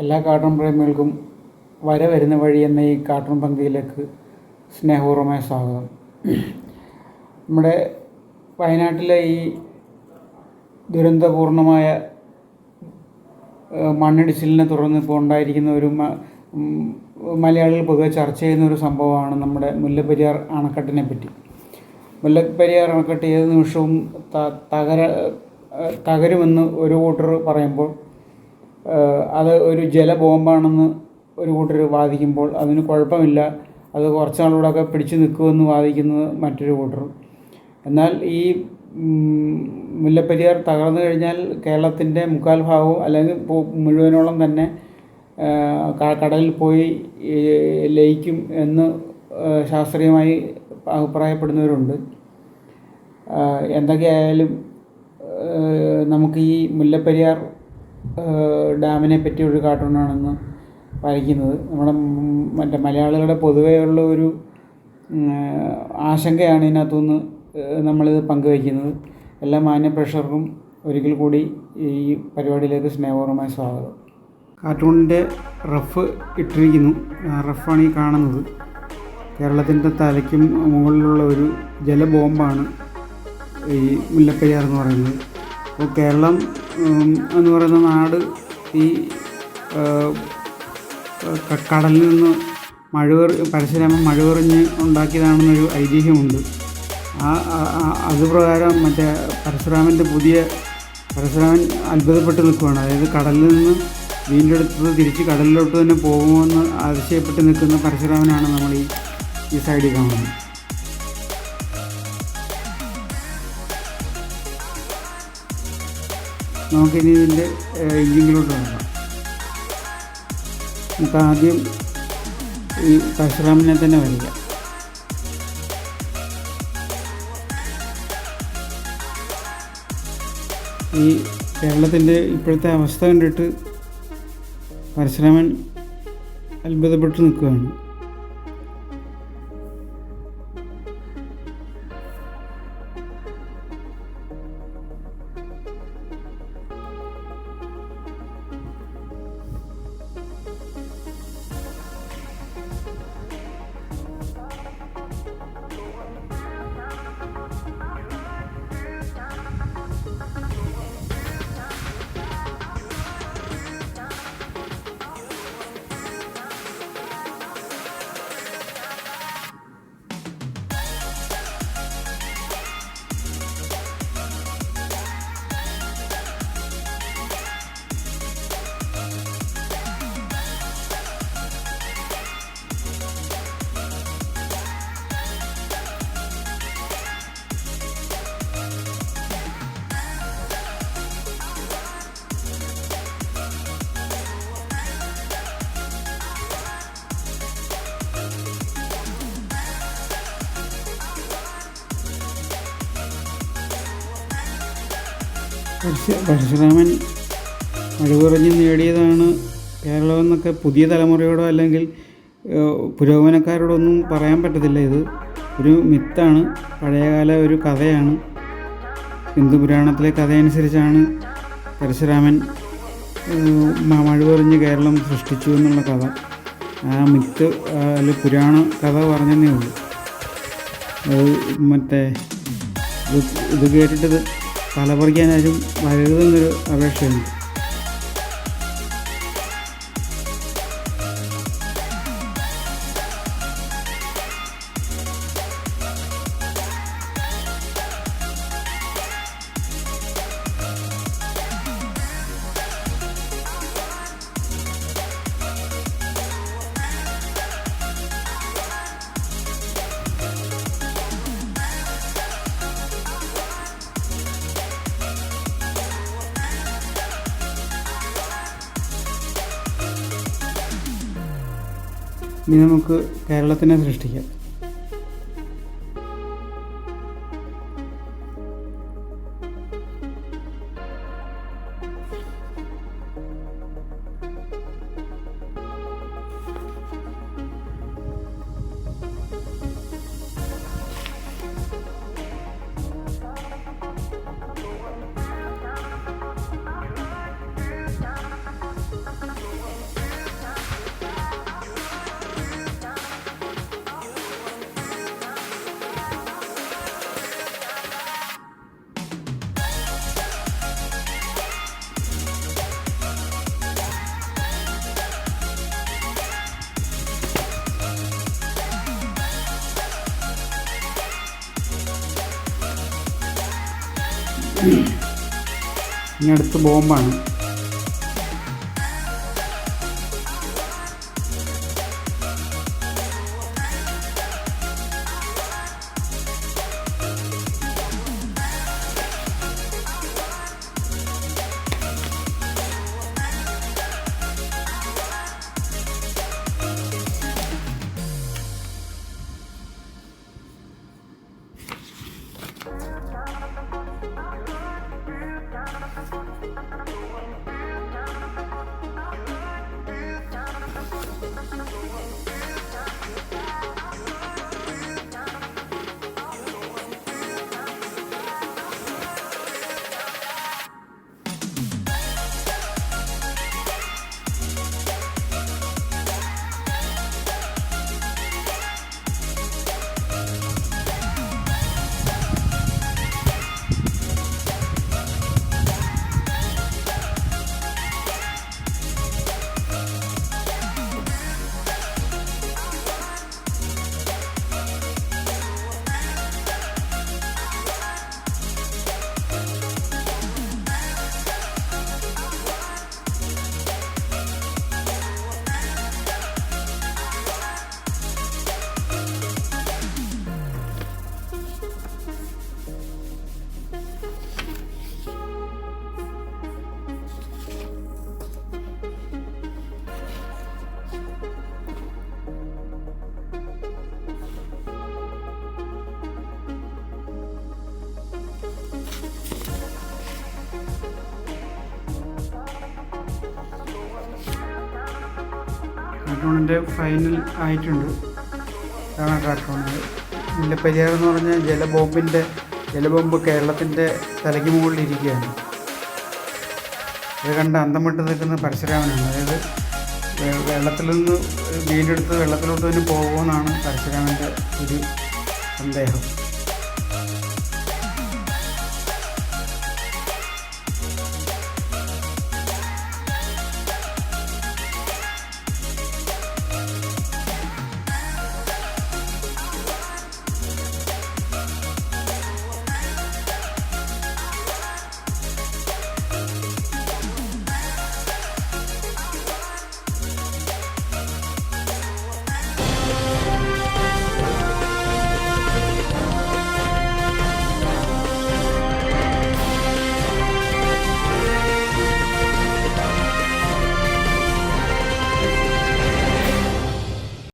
എല്ലാ കാർട്ടൂൺ പ്രേമികൾക്കും വരുന്ന വഴി എന്ന ഈ കാർട്ടൂൺ പങ്ക്തിയിലേക്ക് സ്നേഹപൂർവ്വമായ സ്വാഗതം. നമ്മുടെ വയനാട്ടിലെ ഈ ദുരന്തപൂർണമായ മണ്ണിടിച്ചിലിനെ തുടർന്ന് ഇപ്പോൾ ഉണ്ടായിരിക്കുന്ന ഒരു മലയാളികൾ പൊതുവെ ചർച്ച ചെയ്യുന്ന ഒരു സംഭവമാണ് നമ്മുടെ മുല്ലപ്പെരിയാർ അണക്കെട്ടിനെ പറ്റി. മുല്ലപ്പെരിയാർ അണക്കെട്ട് ഏത് നിമിഷവും തകരുമെന്ന് ഒരു കൂട്ടർ പറയുമ്പോൾ, അത് ഒരു ജലബോംബാണെന്ന് ഒരു കൂട്ടർ വാദിക്കുമ്പോൾ അതിന് കുഴപ്പമില്ല, അത് കുറച്ച് നാളുകൂടെയൊക്കെ പിടിച്ചു നിൽക്കുമെന്ന് വാദിക്കുന്നത് മറ്റൊരു കൂട്ടർ. എന്നാൽ ഈ മുല്ലപ്പെരിയാർ തകർന്നു കഴിഞ്ഞാൽ കേരളത്തിൻ്റെ മുക്കാൽ ഭാഗവും അല്ലെങ്കിൽ മുഴുവനോളം തന്നെ കടലിൽ പോയി ലയിക്കും എന്ന് ശാസ്ത്രീയമായി അഭിപ്രായപ്പെടുന്നവരുണ്ട്. എന്തൊക്കെയായാലും നമുക്ക് ഈ മുല്ലപ്പെരിയാർ ഡാമിനെ പറ്റി ഒരു കാർട്ടൂണാണെന്ന് വരയ്ക്കുന്നത്. നമ്മുടെ മലയാളികളുടെ പൊതുവെയുള്ള ഒരു ആശങ്കയാണ് ഇതിനകത്തുനിന്ന് നമ്മളിത് പങ്കുവയ്ക്കുന്നത്. എല്ലാ മാന്യ പ്രേക്ഷകർക്കും ഒരിക്കൽ കൂടി ഈ പരിപാടിയിലേക്ക് സ്നേഹപൂർവ്വമായ സ്വാഗതം. കാർട്ടൂണിൻ്റെ റഫ് ഇട്ടിരിക്കുന്നു. റഫാണ് ഈ കാണുന്നത്. കേരളത്തിൻ്റെ തലയ്ക്കും മുകളിലുള്ള ഒരു ജലബോംബാണ് ഈ മുല്ലപ്പെരിയാർ എന്ന് പറയുന്നത്. അപ്പോൾ കേരളം എന്ന് പറയുന്ന നാട് ഈ കടലിൽ നിന്ന് പരശുരാമൻ മഴവെറിഞ്ഞ് ഉണ്ടാക്കിയതാണെന്നൊരു ഐതിഹ്യമുണ്ട്. അതുപ്രകാരം പരശുരാമൻ അത്ഭുതപ്പെട്ട് നിൽക്കുകയാണ്. അതായത് കടലിൽ നിന്ന് വീണ്ടെടുത്തത് തിരിച്ച് കടലിലോട്ട് തന്നെ പോകുമെന്ന് അതിശയപ്പെട്ട് നിൽക്കുന്ന പരശുരാമനാണ് നമ്മൾ ഈ സൈഡിൽ കാണുന്നത്. നമുക്കിനി ഇതിൻ്റെ ഇഞ്ചിങ്ങിലോട്ട് നോക്കാം. നമുക്ക് ആദ്യം ഈ പരശുരാമനെ തന്നെ വരിക. ഈ കേരളത്തിൻ്റെ ഇപ്പോഴത്തെ അവസ്ഥ കണ്ടിട്ട് പരശുരാമൻ അത്ഭുതപ്പെട്ട് നിൽക്കുകയാണ്. പരശുരാമൻ മഴകുറഞ്ഞ് നേടിയതാണ് കേരളമെന്നൊക്കെ പുതിയ തലമുറയോടോ അല്ലെങ്കിൽ പുരോഗമനക്കാരോടോ ഒന്നും പറയാൻ പറ്റത്തില്ല. ഇത് ഒരു മിത്താണ്, പഴയകാല ഒരു കഥയാണ്. ഹിന്ദു പുരാണത്തിലെ കഥയനുസരിച്ചാണ് പരശുരാമൻ മഴകുറഞ്ഞ് കേരളം സൃഷ്ടിച്ചു എന്നുള്ള കഥ. ആ മിത്ത് അല്ലെങ്കിൽ പുരാണ കഥ പറഞ്ഞതേ ഉള്ളൂ. അത് ഇത് കേട്ടിട്ട് തലപറിക്കാനാരും വരരുതെന്നൊരു അപേക്ഷയുണ്ട്. ഇനി നമുക്ക് കേരളത്തിനെ സൃഷ്ടിക്കാം. ഇനി അടുത്ത് ബോംബാണ്. കാർട്ടൂണിൻ്റെ ഫൈനൽ ആയിട്ടുണ്ട്. ഇതാണ് കാർട്ടൂണിൻ്റെ മുല്ലപ്പെരിയാർ എന്ന് പറഞ്ഞാൽ ജലബോംബ് കേരളത്തിൻ്റെ തലയ്ക്ക് മുകളിലിരിക്കുകയാണ്. ഇത് കണ്ട് അന്തം വിട്ട് നിൽക്കുന്ന പരശുരാമനാണ്. അതായത് വെള്ളത്തിൽ നിന്ന് വീണ്ടെടുത്ത് വെള്ളത്തിലോട്ട് തന്നെ പോകുമെന്നാണ് പരശുരാമൻ്റെ ഒരു സന്ദേഹം.